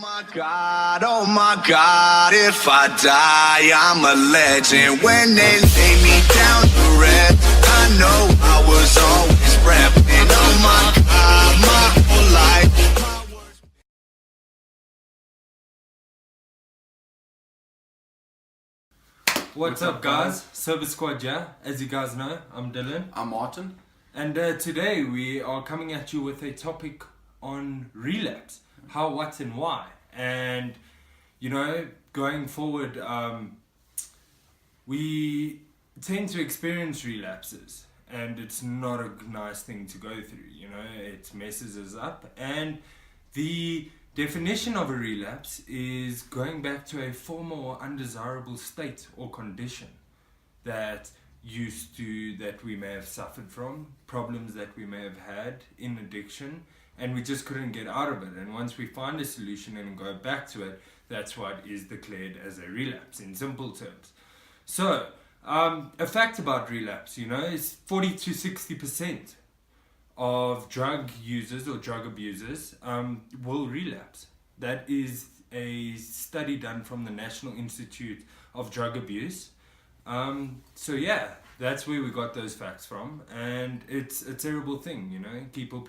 Oh my God, if I die, I'm a legend. When they lay me down to rest, I know I was always repping. Oh my God, my whole life. What's up, guys? Soba Squad, yeah? As you guys know, I'm Dylan. I'm Martin. And today we are coming at you with a topic on relapse. How, what, and why. And, you know, going forward, we tend to experience relapses. And it's not a nice thing to go through, you know? It messes us up. And the definition of a relapse is going back to a former or undesirable state or condition that we may have suffered from, problems that we may have had in addiction, and we just couldn't get out of it. And once we find a solution and go back to it, that's what is declared as a relapse in simple terms. So, a fact about relapse, you know, is 40 to 60% of drug users or drug abusers will relapse. That is a study done from the National Institute of Drug Abuse. So yeah, that's where we got those facts from, and it's a terrible thing, you know. People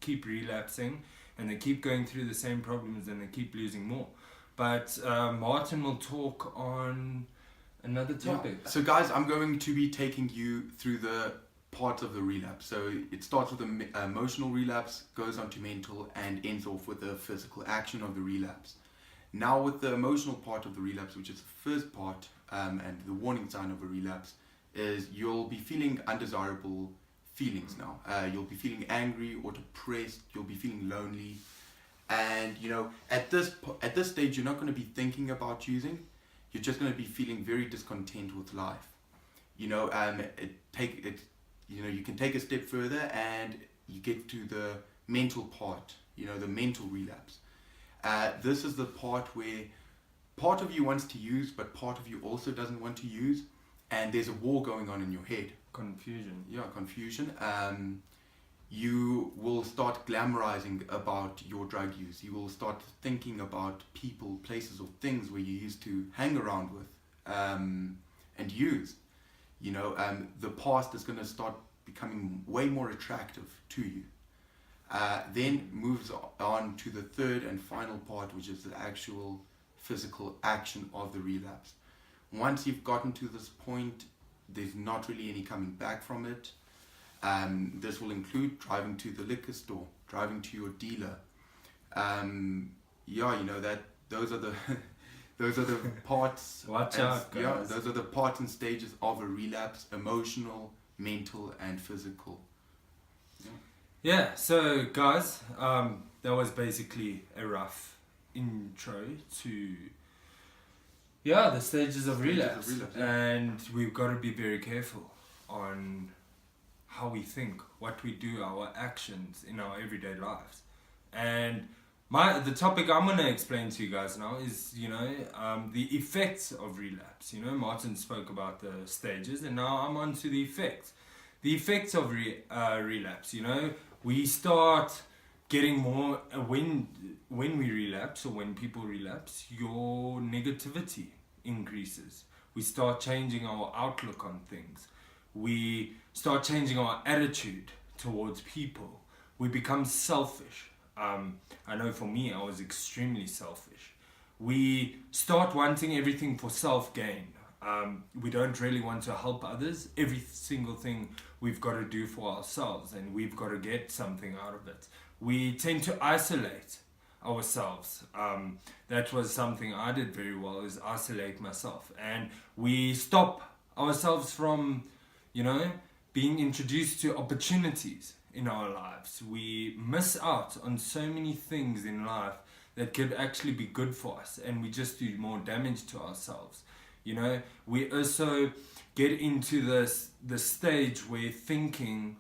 keep relapsing, and they keep going through the same problems, and they keep losing more. But Martin will talk on another topic. Yeah. So guys, I'm going to be taking you through the parts of the relapse. So it starts with the emotional relapse, goes on to mental, and ends off with the physical action of the relapse. Now with the emotional part of the relapse, which is the first part, and the warning sign of a relapse, is you'll be feeling undesirable feelings now. You'll be feeling angry or depressed, you'll be feeling lonely, and you know, at this stage you're not going to be thinking about using, you're just going to be feeling very discontent with life. You know, you can take a step further and you get to the mental part, you know, the mental relapse. This is the part where part of you wants to use, but part of you also doesn't want to use, and there's a war going on in your head. Confusion. Yeah, confusion. You will start glamorizing about your drug use. You will start thinking about people, places, or things where you used to hang around with and use. You know, the past is going to start becoming way more attractive to you. Then moves on to the third and final part, which is the actual physical action of the relapse. Once you've gotten to this point, there's not really any coming back from it. This will include driving to the liquor store, driving to your dealer. Yeah, you know, that those are the those are the parts. Watch out, guys. Yeah, those are the parts and stages of a relapse: emotional, mental, and physical. Yeah, so guys, that was basically a rough intro to the stages of relapse. And we've got to be very careful on how we think, what we do, our actions in our everyday lives. And the topic I'm going to explain to you guys now is, you know, the effects of relapse. You know, Martin spoke about the stages, and now I'm on to the effects. The effects of relapse, you know, we start getting more, when we relapse or when people relapse, your negativity increases. We start changing our outlook on things. We start changing our attitude towards people. We become selfish. I know for me, I was extremely selfish. We start wanting everything for self-gain. We don't really want to help others. Every single thing we've got to do for ourselves, and we've got to get something out of it. We tend to isolate ourselves. That was something I did very well, is isolate myself. And we stop ourselves from, you know, being introduced to opportunities in our lives. We miss out on so many things in life that could actually be good for us, and we just do more damage to ourselves. You know, we also get into the stage where thinking,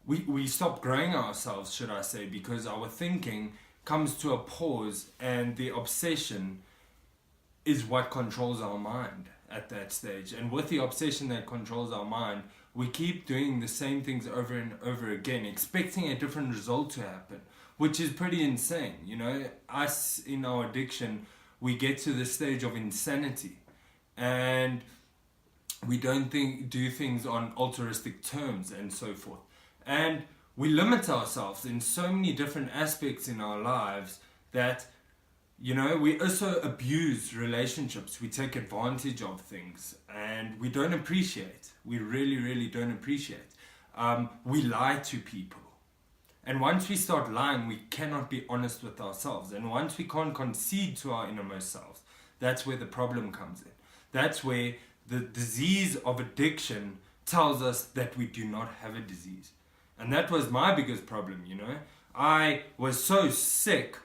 we stop growing ourselves, should I say, because our thinking comes to a pause, and the obsession is what controls our mind at that stage. And with the obsession that controls our mind, we keep doing the same things over and over again, expecting a different result to happen. which is pretty insane. You know, us in our addiction, we get to the stage of insanity, and we don't do things on altruistic terms and so forth. And we limit ourselves in so many different aspects in our lives that, you know, we also abuse relationships. We take advantage of things, and we don't appreciate. We really, really don't appreciate. We lie to people. And once we start lying, we cannot be honest with ourselves. And once we can't concede to our innermost selves, that's where the problem comes in. That's where the disease of addiction tells us that we do not have a disease. And that was my biggest problem, you know. I was so sick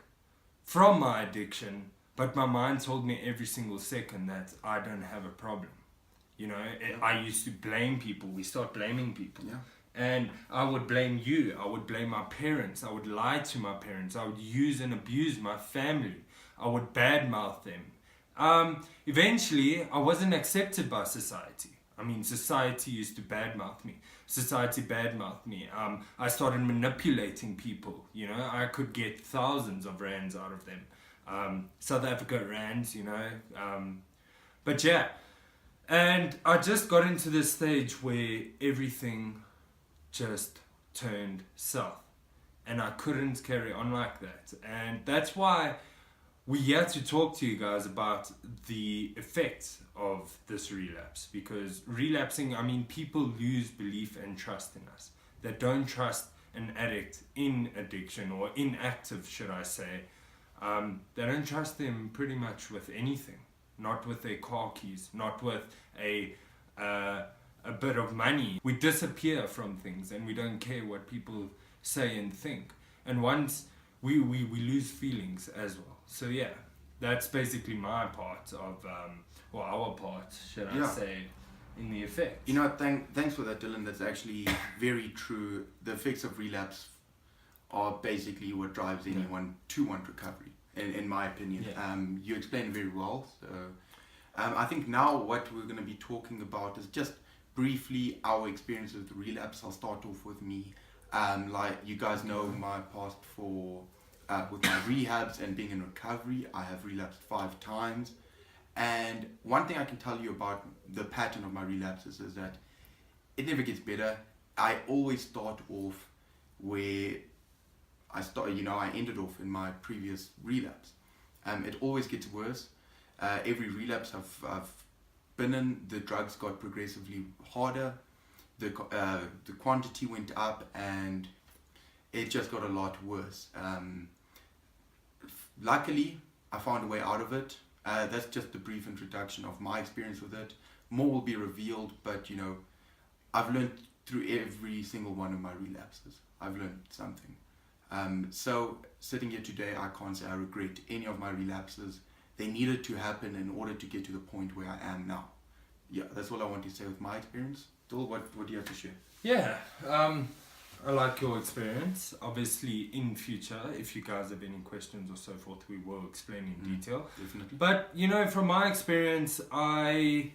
from my addiction, but my mind told me every single second that I don't have a problem. You know, I used to blame people. We start blaming people. Yeah. And I would blame you. I would blame my parents. I would lie to my parents. I would use and abuse my family. I would badmouth them. Eventually, I wasn't accepted by society. I mean, society used to badmouth me. Society badmouthed me. I started manipulating people. You know, I could get thousands of rands out of them. South Africa rands, you know. But yeah. And I just got into this stage where everything just turned south, and I couldn't carry on like that. And that's why we had to talk to you guys about the effects of this relapse, because relapsing, I mean, people lose belief and trust in us. They don't trust an addict in addiction, or inactive, should I say. They don't trust them pretty much with anything, not with their car keys, not with a bit of money. We disappear from things, and we don't care what people say and think. And once we lose feelings as well. So yeah, that's basically my part of, or our part, should I say, in the effect. You know, thanks for that, Dylan. That's actually very true. The effects of relapse are basically what drives anyone to want recovery, in my opinion. Yeah. You explained very well. So I think now what we're going to be talking about is just briefly our experience with relapse. I'll start off with me. Like you guys know my past with my rehabs and being in recovery. I have relapsed 5 times. And one thing I can tell you about the pattern of my relapses is that it never gets better. I always start off where I ended off in my previous relapse. It always gets worse. Every relapse I've been in, the drugs got progressively harder. The quantity went up, and it just got a lot worse. Luckily, I found a way out of it. That's just a brief introduction of my experience with it. More will be revealed, but you know, I've learned through every single one of my relapses. I've learned something. So sitting here today, I can't say I regret any of my relapses. They needed to happen in order to get to the point where I am now. Yeah, that's all I want to say with my experience. Dil, what do you have to share? Yeah, I like your experience. Obviously, in future, if you guys have any questions or so forth, we will explain in detail. Definitely. But, you know, from my experience, I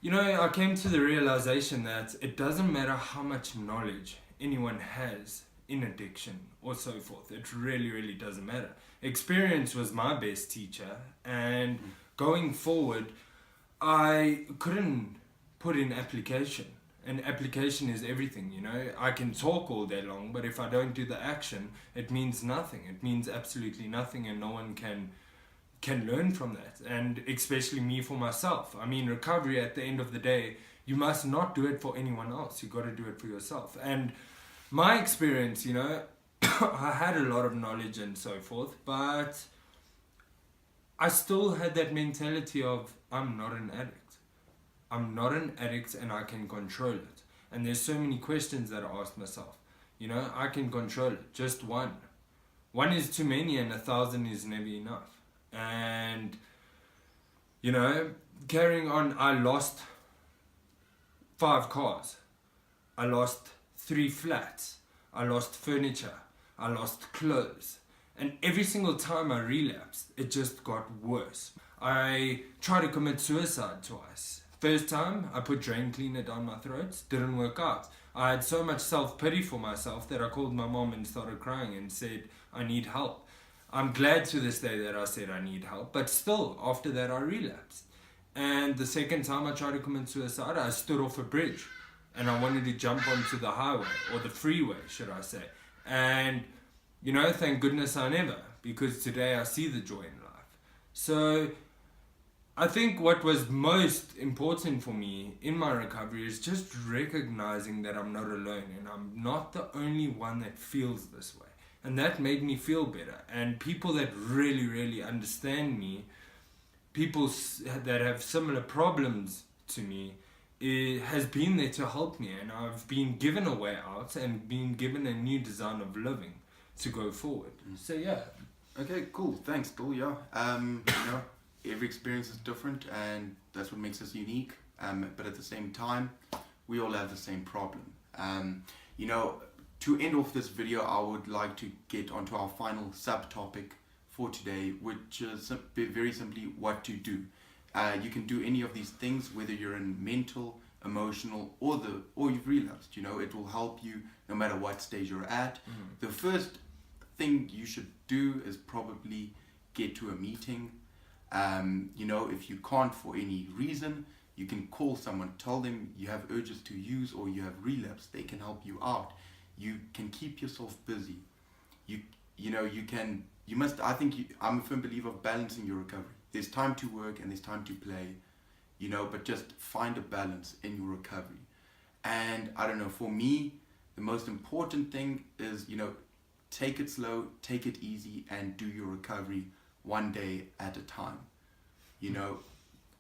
came to the realization that it doesn't matter how much knowledge anyone has in addiction or so forth. It really, really doesn't matter. Experience was my best teacher, and going forward, I couldn't put in application. And application is everything, you know. I can talk all day long, but if I don't do the action, it means nothing. It means absolutely nothing, and no one can learn from that. And especially me for myself. I mean, recovery at the end of the day, you must not do it for anyone else. You got to do it for yourself. And my experience, you know, I had a lot of knowledge and so forth, but I still had that mentality of, I'm not an addict. I'm not an addict, and I can control it. And there's so many questions that I asked myself. You know, I can control it. Just one. One is too many, and 1,000 is never enough. And, you know, carrying on, I lost 5 cars. I lost 3 flats. I lost furniture. I lost clothes. And every single time I relapsed, it just got worse. I tried to commit suicide twice. First time, I put drain cleaner down my throat. Didn't work out. I had so much self-pity for myself that I called my mom and started crying and said, I need help. I'm glad to this day that I said I need help, but still, after that I relapsed. And the second time I tried to commit suicide, I stood off a bridge and I wanted to jump onto the highway, or the freeway, should I say. And, you know, thank goodness I never, because today I see the joy in life. So I think what was most important for me in my recovery is just recognizing that I'm not alone and I'm not the only one that feels this way. And that made me feel better. And people that really, really understand me, people that have similar problems to me, it has been there to help me, and I've been given a way out and been given a new design of living to go forward. So yeah. Okay, cool. Thanks, Bill. Yeah. You know, every experience is different, and that's what makes us unique. But at the same time, we all have the same problem. You know, to end off this video, I would like to get onto our final subtopic for today, which is very simply what to do. You can do any of these things, whether you're in mental, emotional, or you've relapsed. You know, it will help you no matter what stage you're at. The first thing you should do is probably get to a meeting. You know, if you can't for any reason, you can call someone, tell them you have urges to use or you have relapsed. They can help you out. You can keep yourself busy. I'm a firm believer of balancing your recovery. There's time to work and there's time to play, you know, but just find a balance in your recovery. And I don't know, for me, the most important thing is, you know, take it slow, take it easy, and do your recovery one day at a time. You know,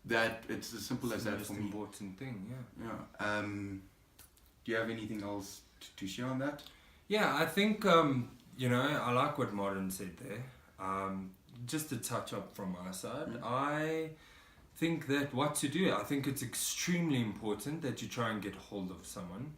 that it's as simple as that for me. It's the most important thing, yeah. Yeah. Do you have anything else to share on that? Yeah, I think, you know, I like what Martin said there. Just to touch up from my side, I think that what to do, I think it's extremely important that you try and get hold of someone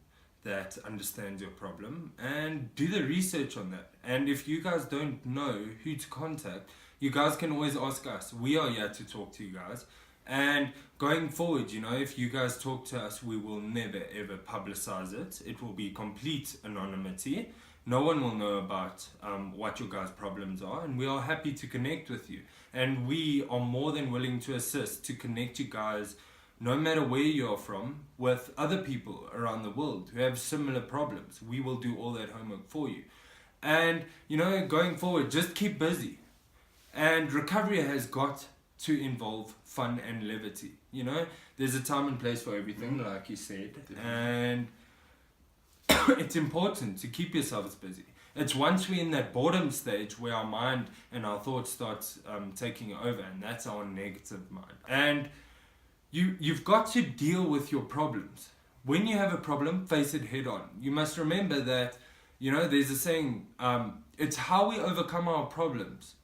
that understands your problem and do the research on that. And if you guys don't know who to contact, you guys can always ask us. We are here to talk to you guys. And going forward, you know, if you guys talk to us, we will never ever publicize it. It will be complete anonymity. No one will know about what your guys' problems are, and we are happy to connect with you. And we are more than willing to assist, to connect you guys, no matter where you're from, with other people around the world who have similar problems. We will do all that homework for you. And, you know, going forward, just keep busy. And recovery has got to involve fun and levity. You know, there's a time and place for everything, like you said. Definitely. And it's important to keep yourselves busy. It's once we're in that boredom stage where our mind and our thoughts start taking over, and that's our negative mind. And you've got to deal with your problems. When you have a problem, face it head on. You must remember that, you know, there's a saying, it's how we overcome our problems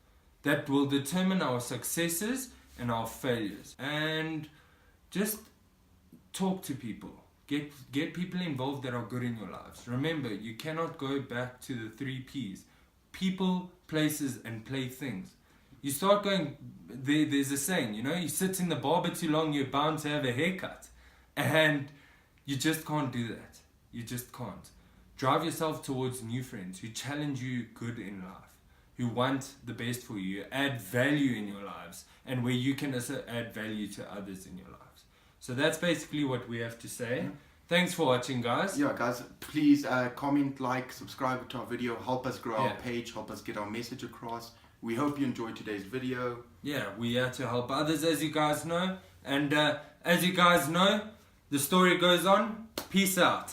that will determine our successes and our failures. And just talk to people. Get people involved that are good in your lives. Remember, you cannot go back to the 3 Ps. People, places, and play things. You start going, there's a saying, you know, you sit in the barber too long, you're bound to have a haircut. And you just can't do that. You just can't. Drive yourself towards new friends who challenge you good in life, who want the best for you, add value in your lives, and where you can also add value to others in your lives. So that's basically what we have to say. Thanks for watching, guys. Yeah, guys, please comment, like, subscribe to our video, help us grow our page, help us get our message across. We hope you enjoyed today's video. Yeah, we are to help others, as you guys know. And as you guys know, the story goes on. Peace out.